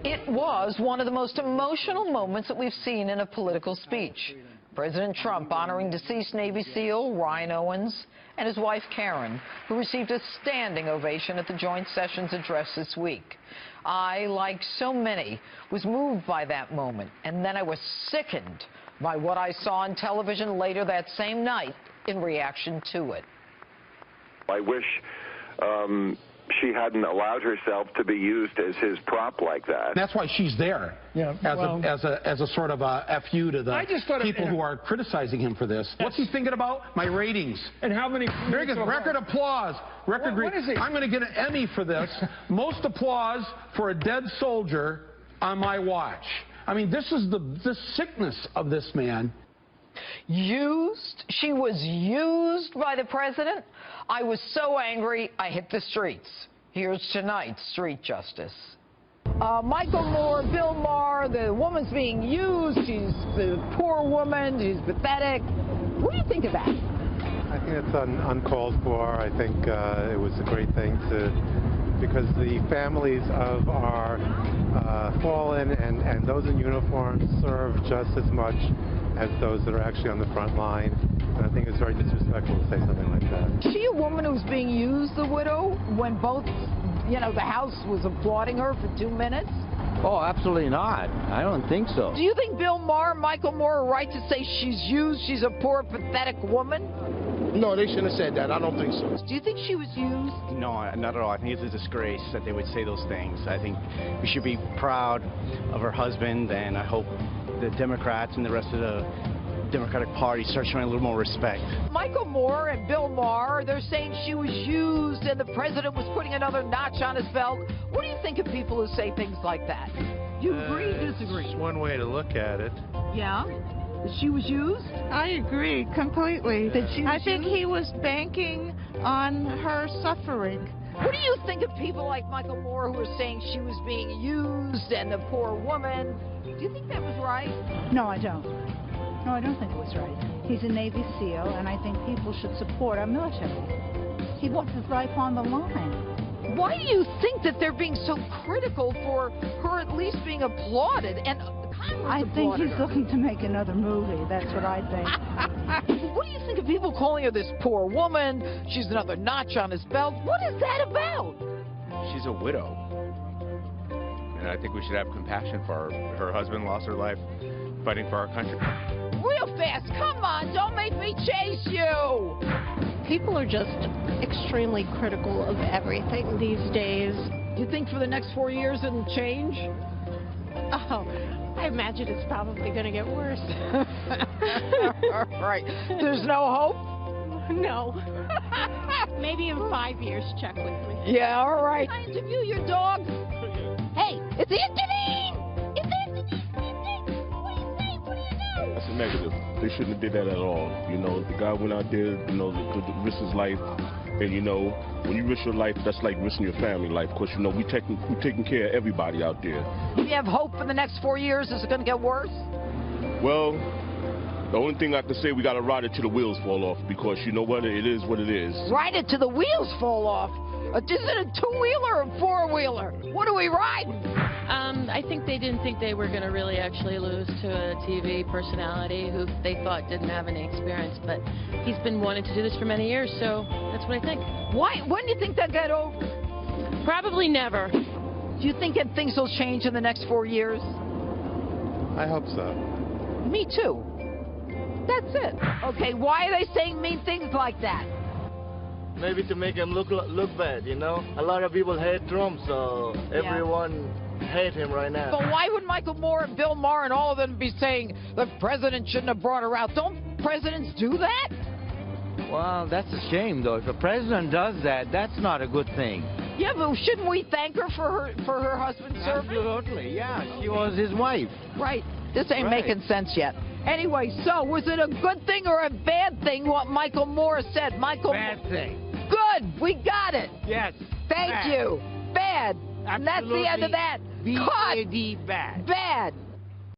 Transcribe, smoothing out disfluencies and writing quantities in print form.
It was one of the most emotional moments that we've seen in a political speech. President Trump honoring deceased Navy SEAL Ryan Owens and his wife Karen, who received a standing ovation at the joint sessions address this week. I, like so many, was moved by that moment, and then I was sickened by what I saw on television later that same night in reaction to it. I wish she hadn't allowed herself to be used as his prop like that. That's why she's there, as a sort of a FU to the people who are criticizing him for this. What's he thinking about? My ratings. And how many? Very good. Record applause. Record. What is it? I'm going to get an Emmy for this. Most applause for a dead soldier on my watch. I mean, this is the sickness of this man. Used? She was used by the president? I was so angry, I hit the streets. Here's tonight's Street Justice. Michael Moore, Bill Maher, the woman's being used. She's the poor woman. She's pathetic. What do you think of that? I think it's uncalled for. I think it was a great thing because the families of our fallen and those in uniform serve just as much as those that are actually on the front line. And I think it's very disrespectful to say something like that. Is she a woman who's being used, the widow, when both, the House was applauding her for 2 minutes? Oh, absolutely not. I don't think so. Do you think Bill Maher and Michael Moore are right to say she's used, she's a poor, pathetic woman? No, they shouldn't have said that. I don't think so. Do you think she was used? No, not at all. I think it's a disgrace that they would say those things. I think we should be proud of her husband, and I hope the Democrats and the rest of the Democratic Party start showing a little more respect. Michael Moore and Bill Maher, they're saying she was used and the president was putting another notch on his belt. What do you think of people who say things like that? Do you agree or disagree? It's one way to look at it. Yeah? That she was used? I agree completely. I think he was banking on her suffering. What do you think of people like Michael Moore who are saying she was being used and the poor woman? Do you think that was right? No, I don't. No, I don't think it was right. He's a Navy SEAL, and I think people should support our military. He puts his life on the line. Why do you think that they're being so critical for her at least being applauded? And I think he's looking to make another movie. That's what I think. What do you think of people calling her this poor woman? She's another notch on his belt. What is that about? She's a widow. And I think we should have compassion for her. Her husband lost her life fighting for our country. Real fast, come on, don't make me chase you. People are just extremely critical of everything these days. Do you think for the next 4 years it'll change? Oh, I imagine it's probably going to get worse. All right, there's no hope? No. Maybe in 5 years, check with me. Yeah, all right. Can I interview your dog? Hey, it's Anthony! It's Anthony! What do you think? What do you know? That's a negative. They shouldn't have did that at all. The guy went out there, to risk his life. And, when you risk your life, that's like risking your family life. Of course, we're taking care of everybody out there. Do you have hope for the next 4 years? Is it going to get worse? Well, the only thing I can say, we got to ride it till the wheels fall off, because you know what? It is what it is. Ride it till the wheels fall off? Is it a two-wheeler or a four-wheeler? What are we riding? I think they didn't think they were going to really actually lose to a TV personality who they thought didn't have any experience. But he's been wanting to do this for many years, so that's what I think. Why? When do you think they'll get over? Probably never. Do you think that things will change in the next 4 years? I hope so. Me too. That's it. Okay, why are they saying mean things like that? Maybe to make him look bad, A lot of people hate Trump, so everyone hate him right now. But why would Michael Moore and Bill Maher and all of them be saying the president shouldn't have brought her out? Don't presidents do that? Well, that's a shame, though. If a president does that, that's not a good thing. Yeah, but shouldn't we thank her for her husband's service? Absolutely, yeah. She was his wife. Right. This ain't making sense yet. Anyway, so was it a good thing or a bad thing what Michael Moore said? Bad thing. Good. We got it. Yes. Thank you. Bad. Absolutely. And that's the end of that. B-A-D, bad. Bad.